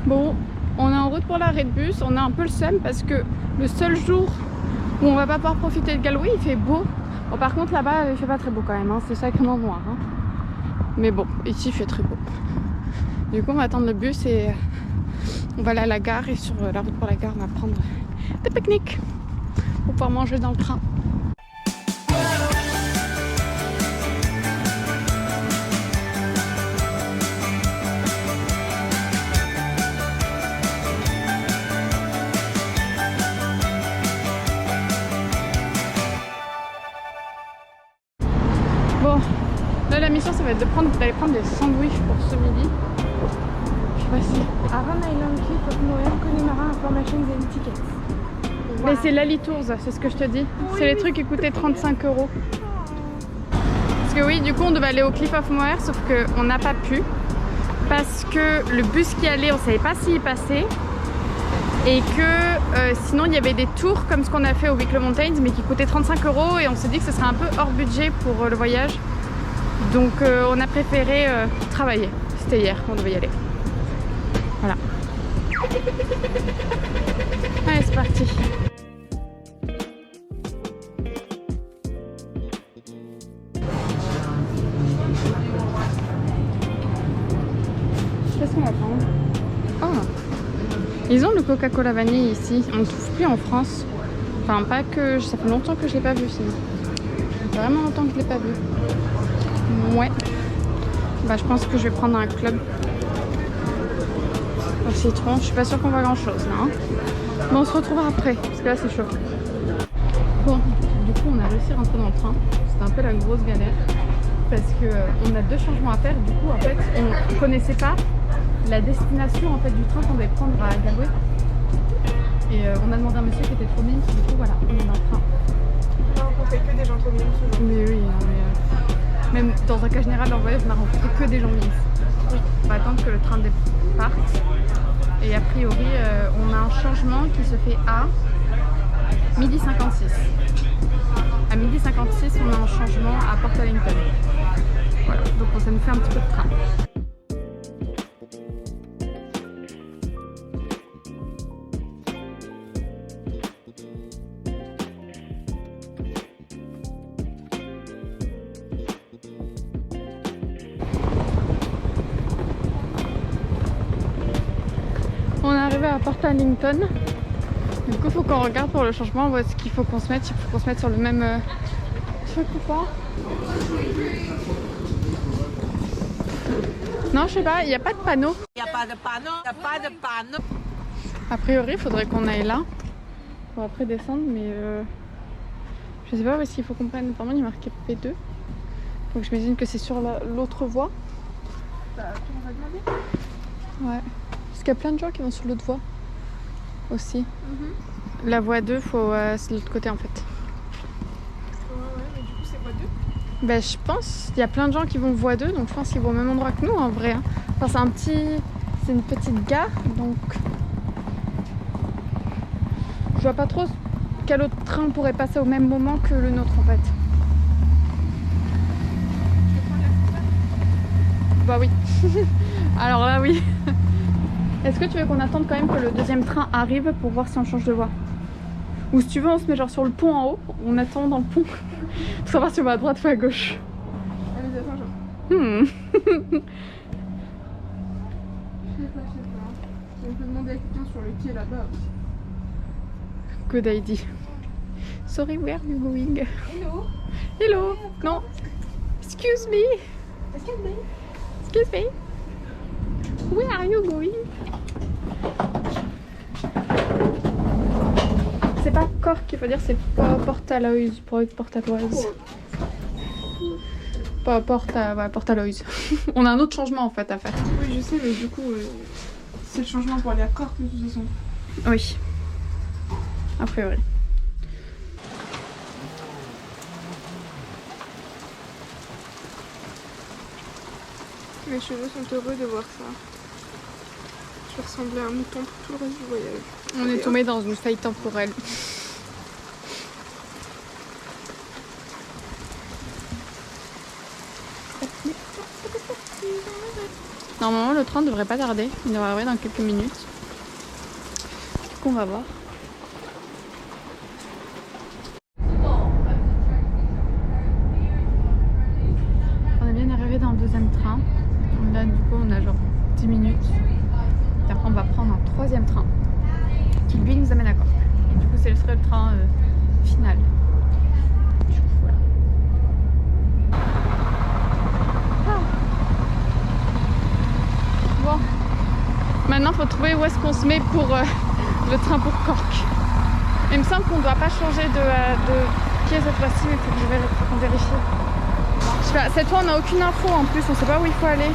Bon, on est en route pour l'arrêt de bus. On a un peu le seum parce que le seul jour où on va pas pouvoir profiter de Galway, il fait beau. Bon, par contre là-bas il fait pas très beau quand même, hein. C'est sacrément noir, hein. Mais bon, ici il fait très beau. Du coup on va attendre le bus et on va aller à la gare. Et sur la route pour la gare on va prendre des pique-niques pour pouvoir manger dans le train. Bon, là la mission ça va être d'aller prendre des sandwichs pour ce midi. Je sais pas si... Around Island Cliff of Moher, Connemara Informations and Tickets. Mais c'est l'Ali Tours, c'est ce que je te dis. Oui, c'est les trucs qui coûtaient 35 €. Parce que oui, du coup on devait aller au Cliff of Moher, sauf qu'on n'a pas pu. Parce que le bus qui allait, on savait pas s'il passait. Et que sinon il y avait des tours comme ce qu'on a fait au Wicklow Mountains, mais qui coûtaient 35 € et on s'est dit que ce serait un peu hors budget pour le voyage. Donc on a préféré travailler. C'était hier qu'on devait y aller. Voilà. Allez, c'est parti. Qu'est-ce qu'on va prendre? Oh, ils ont le Coca-Cola vanille ici. On ne trouve plus en France. Enfin, pas que... Ça fait longtemps que je l'ai pas vu sinon. Ça fait vraiment longtemps que je l'ai pas vu. Ouais. Bah, je pense que je vais prendre un club au citron. Je suis pas sûre qu'on voit grand chose là. Hein. Bon, on se retrouvera après parce que là c'est chaud. Bon, du coup, on a réussi à rentrer dans le train. C'était un peu la grosse galère parce que on a 2 changements à faire. Du coup, en fait, on connaissait pas la destination en fait du train qu'on devait prendre à Galway. Et on a demandé à un monsieur qui était trop mignon. Du coup, voilà, on est dans le train. On a rencontré que des gens trop mignons ce jour. Mais oui, mais, même dans un cas général en voyage, on a rencontré que des gens mignons. Oui. On va attendre que le train parte. Et a priori, on a un changement qui se fait à 12h56. À 12h56, on a un changement à Portalington. Voilà, donc ça nous fait un petit peu de train. On est arrivé à Portalington. Du coup, il faut qu'on regarde pour le changement, on voit ce qu'il faut qu'on se mette. Il faut qu'on se mette sur le même truc ou pas. Non, je sais pas, il n'y a pas de panneau. Il n'y a pas de panneau, il n'y a pas de panneau. A priori, il faudrait qu'on aille là pour après descendre, mais je sais pas où est-ce qu'il faut qu'on prenne. Apparemment, il est marqué P2. Donc, j'imagine que c'est sur l'autre voie. Bah, on va demander. Ouais. Parce qu'il y a plein de gens qui vont sur l'autre voie aussi. La voie 2, c'est de l'autre côté en fait. Ouais, mais du coup, c'est voie 2. Ben, je pense, il y a plein de gens qui vont voie 2, donc je pense qu'ils vont au même endroit que nous en vrai. Hein. Enfin, c'est une petite gare, donc je vois pas trop quel autre train pourrait passer au même moment que le nôtre en fait. Bah oui. Alors là oui. Est-ce que tu veux qu'on attende quand même que le deuxième train arrive pour voir si on change de voie? Ou si tu veux on se met genre sur le pont en haut, on attend dans le pont pour savoir si on va à droite ou à gauche. Allez, attends, genre. Hmm. Je sais pas. On peut demander à quelqu'un sur le quai là-bas aussi. Good idea. Sorry, where are you going? Hello. Hello. Non. Excuse me. Excuse me. Excuse me. Where are you going? C'est pas Cork qu'il faut dire, c'est Portaloise pour être Portaloise. Pas Portaloise. On a un autre changement en fait à faire. Oui, je sais, mais du coup, c'est le changement pour aller à Cork de toute façon. Oui. A priori. Mes cheveux sont heureux de voir ça. Je vais ressembler à un mouton pour tout le reste du voyage. On est tombé dans une faille temporelle. Normalement le train devrait pas tarder. Il devrait arriver dans quelques minutes. Du coup, on va voir. On est bien arrivé dans le deuxième train. Là, du coup, on a genre 10 minutes. Et après, on va prendre un troisième train qui, lui, nous amène à Cork. Et du coup, c'est le train final. Du coup, voilà. Bon, maintenant il faut trouver où est-ce qu'on se met pour le train pour Cork. Il me semble qu'on ne doit pas changer de pied cette fois-ci, mais il faut que je vérifie. Je sais pas, cette fois on n'a aucune info en plus, on ne sait pas où il faut aller.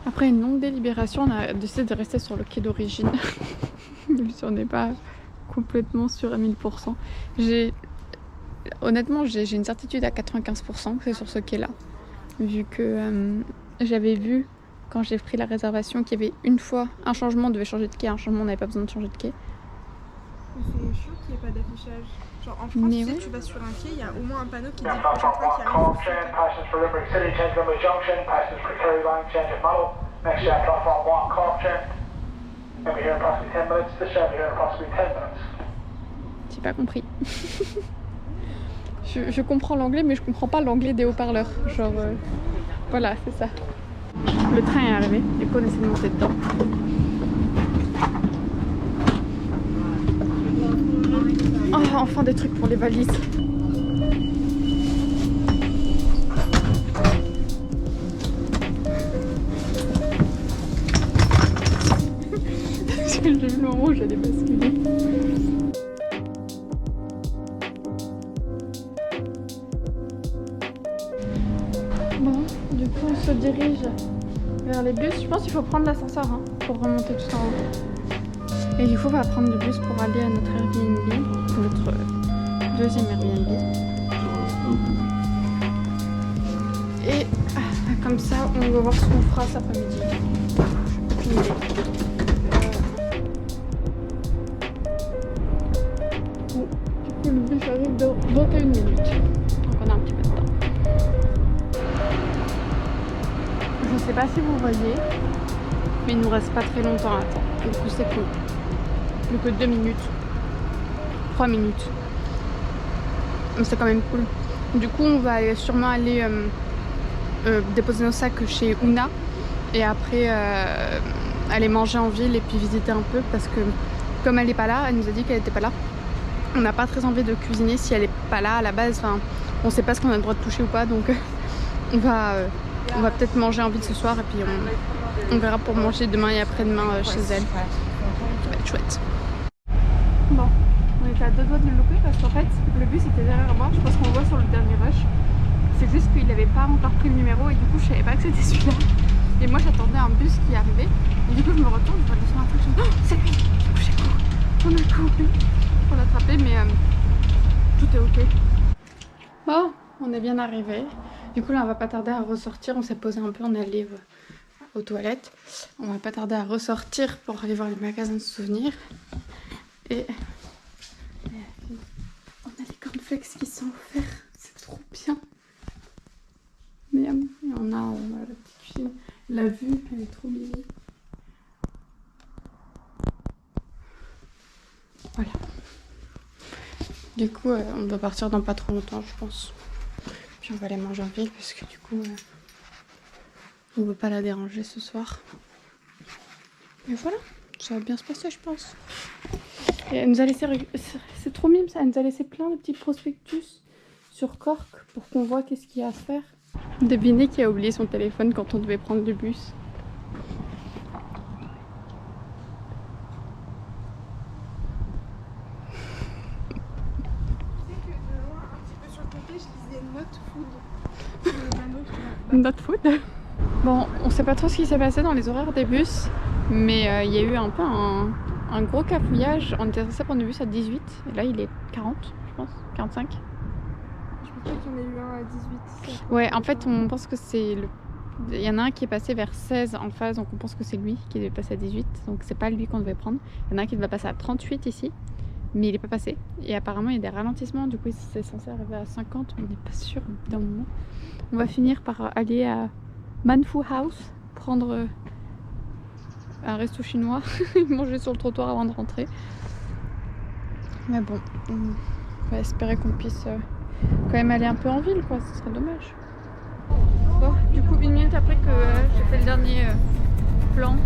Après une longue délibération, on a décidé de rester sur le quai d'origine. Même si on n'est pas complètement sûr à 1000%. Honnêtement, j'ai une certitude à 95% que c'est sur ce quai-là. Vu que j'avais vu quand j'ai pris la réservation qu'il y avait une fois un changement, on devait changer de quai, un changement on n'avait pas besoin de changer de quai. C'est chiant qu'il n'y ait pas d'affichage. Genre en France, tu sais, tu vas sur un quai, il y a au moins un panneau qui dit le prochain train qui arrive. J'ai pas compris. Je comprends l'anglais, mais je comprends pas l'anglais des haut-parleurs. Genre, voilà, c'est ça. Le train est arrivé, du coup on essaie de monter dedans. Oh, enfin des trucs pour les valises. J'ai vu le rouge, j'allais basculer. Bon, du coup on se dirige vers les bus. Je pense qu'il faut prendre l'ascenseur hein, pour remonter tout en haut. Et du coup on va prendre le bus pour aller à notre Airbnb, notre deuxième Airbnb. Et comme ça on va voir ce qu'on fera cet après-midi. Aucune idée. Bon, du coup le bus arrive dans 21 minutes. Donc on a un petit peu de temps. Je sais pas si vous voyez, mais il nous reste pas très longtemps à attendre. Du coup c'est cool. Plus que 2 minutes. 3 minutes. Mais c'est quand même cool. Du coup on va sûrement aller déposer nos sacs chez Una. Et après aller manger en ville et puis visiter un peu. Parce que comme elle est pas là, elle nous a dit qu'elle était pas là. On n'a pas très envie de cuisiner si elle est pas là à la base. Enfin, on sait pas ce qu'on a le droit de toucher ou pas. Donc on va peut-être manger en ville ce soir et puis on verra pour manger demain et après-demain chez elle. Ça va être chouette. Bon, on était à 2 doigts de le louper parce qu'en fait le bus était derrière moi. Je pense qu'on le voit sur le dernier rush. C'est juste qu'il n'avait pas encore pris le numéro et du coup je savais pas que c'était celui-là. Et moi j'attendais un bus qui arrivait. Et du coup je me retourne, je vois descendre un truc, je me dis oh, c'est lui. Du coup j'ai couru. On a couru pour l'attraper mais tout est ok. Bon, on est bien arrivé. Du coup là on va pas tarder à ressortir, on s'est posé un peu, on est allé aux toilettes. On va pas tarder à ressortir pour aller voir les magasins de souvenirs. Et on a les cornflakes qui sont offerts, c'est trop bien. Miam. Et on a la petite cuisine, la vue elle est trop mimi. Voilà. Du coup on doit partir dans pas trop longtemps je pense. Puis on va aller manger en ville parce que du coup on veut pas la déranger ce soir. Et voilà, ça va bien se passer je pense. Et elle nous a laissé, c'est trop mime ça, elle nous a laissé plein de petits prospectus sur Cork pour qu'on voit qu'est-ce qu'il y a à faire. Devinez qui a oublié son téléphone quand on devait prendre le bus. Not food. Bon, on sait pas trop ce qui s'est passé dans les horaires des bus, mais il y a eu un peu un gros cafouillage. On était censé prendre le bus à 18 et là il est 40, je pense, 45. Je pense qu'il y en a eu un à 18. Ouais, en fait on pense que c'est le... Il y en a un qui est passé vers 16 en phase, donc on pense que c'est lui qui devait passer à 18, donc c'est pas lui qu'on devait prendre. Il y en a un qui devait passer à 38 ici, mais il est pas passé. Et apparemment il y a des ralentissements, du coup c'est censé arriver à 50, mais on n'est pas sûr d'un moment. On va finir par aller à Manfu House, prendre un resto chinois, manger sur le trottoir avant de rentrer. Mais bon, on va espérer qu'on puisse quand même aller un peu en ville, quoi, ce serait dommage. Bon, du coup, 1 minute après que j'ai fait le dernier plan,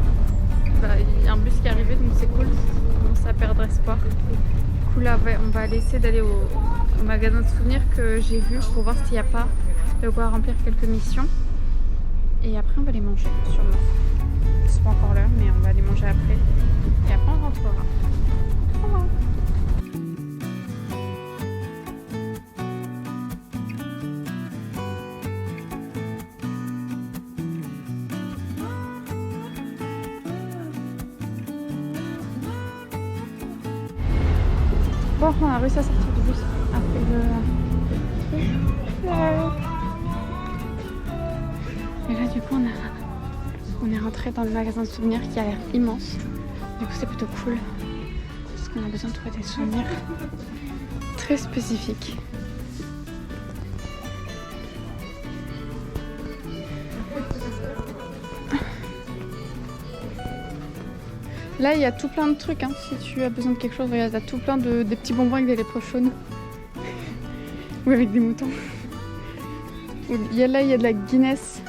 bah, il y a un bus qui est arrivé, donc c'est cool, on commence à perdre espoir. Du coup là, ouais, on va aller essayer d'aller au magasin de souvenirs que j'ai vu pour voir s'il n'y a pas de quoi remplir quelques missions. Et après on va les manger, sûrement. C'est pas encore l'heure, mais on va les manger après. Et après on rentrera. Voilà. Bon, on a réussi à sortir du bus après le... Et là du coup on est rentré dans le magasin de souvenirs qui a l'air immense. Du coup c'est plutôt cool parce qu'on a besoin de trouver des souvenirs très spécifiques. Là il y a tout plein de trucs, hein. Si tu as besoin de quelque chose, regarde, il y a tout plein de des petits bonbons avec des lèvres chaudes ou avec des moutons. Il y a de la Guinness.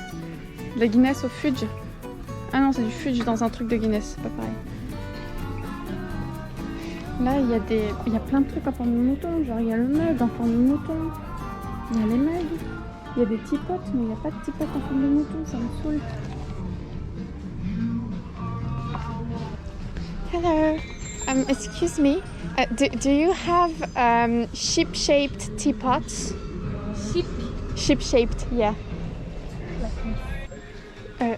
De la Guinness au fudge. Ah non, c'est du fudge dans un truc de Guinness, c'est pas pareil. Là, il y a plein de trucs en forme de mouton. Genre, il y a le mug en forme de mouton. Il y a les mugs. Il y a des teapots, mais il n'y a pas de teapot en forme de mouton, ça me saoule. Hello. Excuse me. Do you have ship-shaped teapots? Ship-shaped, yeah. Hello.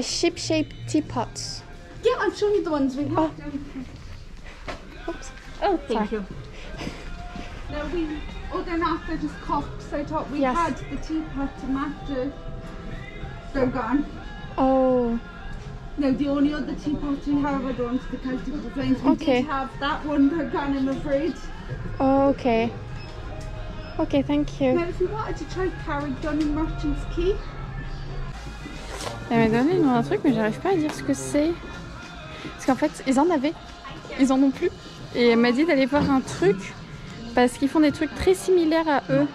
Ship-shaped teapots. Yeah, I'll show you the ones we have. Oops. Oh, thank Sorry. you. No, they're not, they're just cups. I thought we Yes. had the teapot to match. They're gone. Oh. No, the only other teapots we have are the ones with the Celtic designs. We Okay. did have that one, they're gone, I'm afraid. Oh, okay. Okay, thank you. Now, if you wanted to try Carrickdon Merchant's Quay. Elle m'a donné le nom d'un truc, mais j'arrive pas à dire ce que c'est. Parce qu'en fait, ils en avaient. Ils en ont plus. Et elle m'a dit d'aller voir un truc parce qu'ils font des trucs très similaires à eux.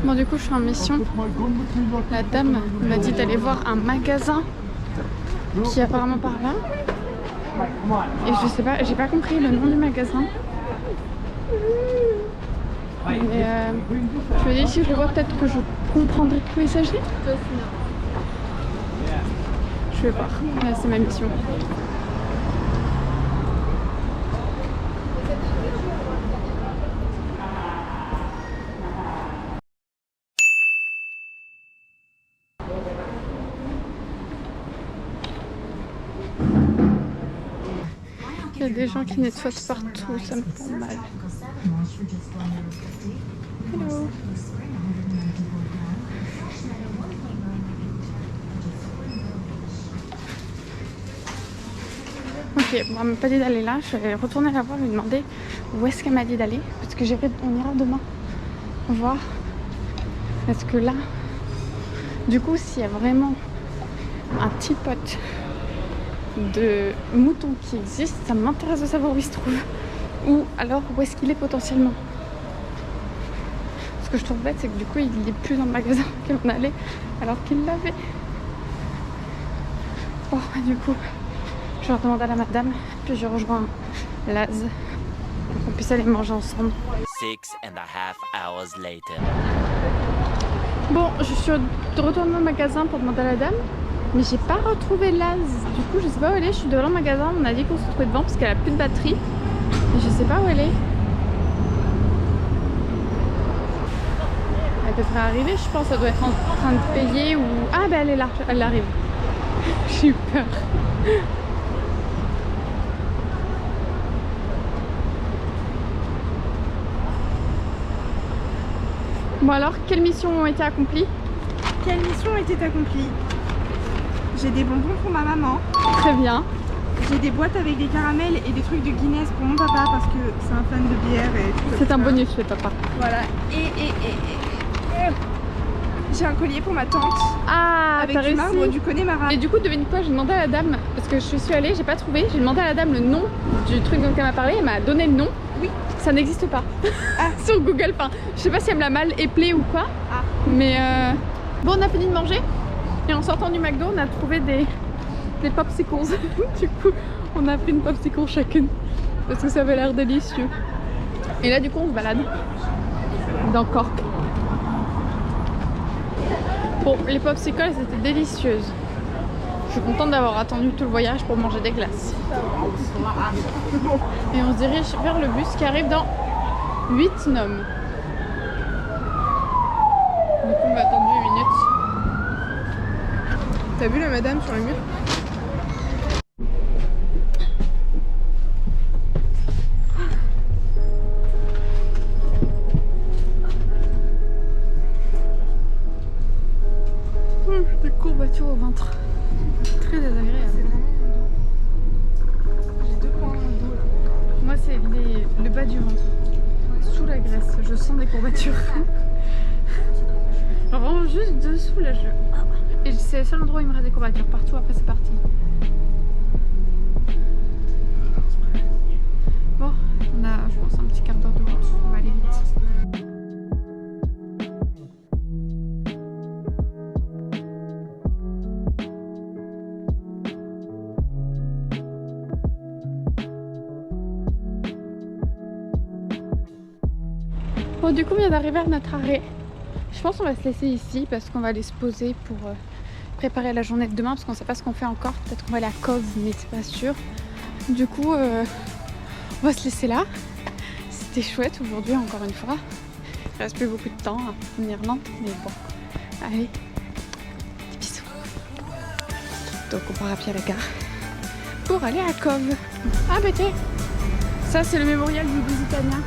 Bon, du coup, je suis en mission. La dame m'a dit d'aller voir un magasin qui est apparemment par là. Et je sais pas, j'ai pas compris le nom du magasin. Mais je me dis, si je le vois, peut-être que je comprendrai de quoi il s'agit. Je vais voir. Là, c'est ma mission. Il y a des gens qui nettoient partout, ça me fait mal. Hello. Ok, bon, elle m'a pas dit d'aller là, je vais retourner la voir, lui demander où est-ce qu'elle m'a dit d'aller, parce que on ira demain voir. Parce que là, du coup, s'il y a vraiment un teapot de mouton qui existe, ça m'intéresse de savoir où il se trouve. Ou alors où est-ce qu'il est potentiellement. Ce que je trouve bête, c'est que du coup, il n'est plus dans le magasin auquel on allait, alors qu'il l'avait. Bon, du coup, je vais demander à la madame, puis je rejoins Laz pour qu'on puisse aller manger ensemble. 6.5 hours later. Bon, je suis de retour dans le magasin pour demander à la dame, mais j'ai pas retrouvé Laz. Du coup, je sais pas où elle est. Je suis devant le magasin. On a dit qu'on se trouvait devant parce qu'elle a plus de batterie. Et je sais pas où elle est. Elle devrait arriver, je pense. Elle doit être en train de payer ou... Ah, ben elle est là. Elle arrive. J'ai eu peur. Bon alors, quelles missions ont été accomplies? Quelle mission était accomplie? J'ai des bonbons pour ma maman. Très bien. j'ai des boîtes avec des caramels et des trucs de Guinness pour mon papa parce que c'est un fan de bière et tout. C'est un bonus, le papa. Voilà. Et j'ai un collier pour ma tante Ah, avec t'as du réussi. marbre du Connemara. Et du coup, devine quoi, j'ai demandé à la dame, parce que je suis allée, j'ai pas trouvé, j'ai demandé à la dame le nom du truc dont elle m'a parlé, elle m'a donné le nom. Oui. Ça n'existe pas. Ah. Sur Google, enfin, je sais pas si elle me l'a mal éplé ou quoi. Ah. Mais bon, on a fini de manger. Et en sortant du McDo, on a trouvé des popsicles. Du coup, on a pris une popsicle chacune. Parce que ça avait l'air délicieux. Et là, du coup, on se balade dans Cork. Bon, les popsicles, elles étaient délicieuses. Je suis contente d'avoir attendu tout le voyage pour manger des glaces. Et on se dirige vers le bus qui arrive dans 8 noms. Du coup, on va attendre 8 minutes. T'as vu la madame sur le mur? Des courbatures au ventre. Très désagréable. J'ai 2 points dans le dos là. Moi, c'est le bas du ventre. Sous la graisse. Je sens des courbatures. Genre vraiment juste dessous là. Et c'est le seul endroit où il me reste des courbatures. Partout après, c'est parti. Bon, on a, je pense, un petit quart d'heure de route. On va aller vite. Bon, du coup, on vient d'arriver à notre arrêt. Je pense qu'on va se laisser ici parce qu'on va aller se poser pour préparer la journée de demain parce qu'on sait pas ce qu'on fait encore. Peut-être qu'on va aller à Cove, mais c'est pas sûr. Du coup, on va se laisser là. C'était chouette aujourd'hui, encore une fois. Il reste plus beaucoup de temps en Irlande, mais bon. Allez, des bisous. Donc, on part à pied à la gare pour aller à Cove. Ah, bah tiens, ça c'est le mémorial du Lusitania.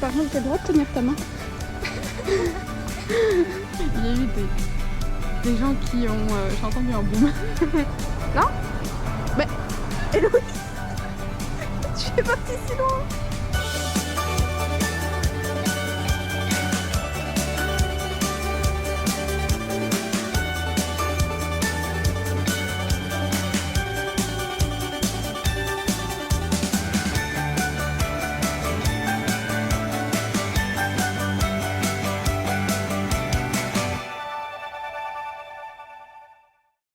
Par contre, t'as le droit de tenir ta main. Il y a eu des gens qui ont... j'ai entendu un boom. Non? Mais Héloïse, tu es partie si loin.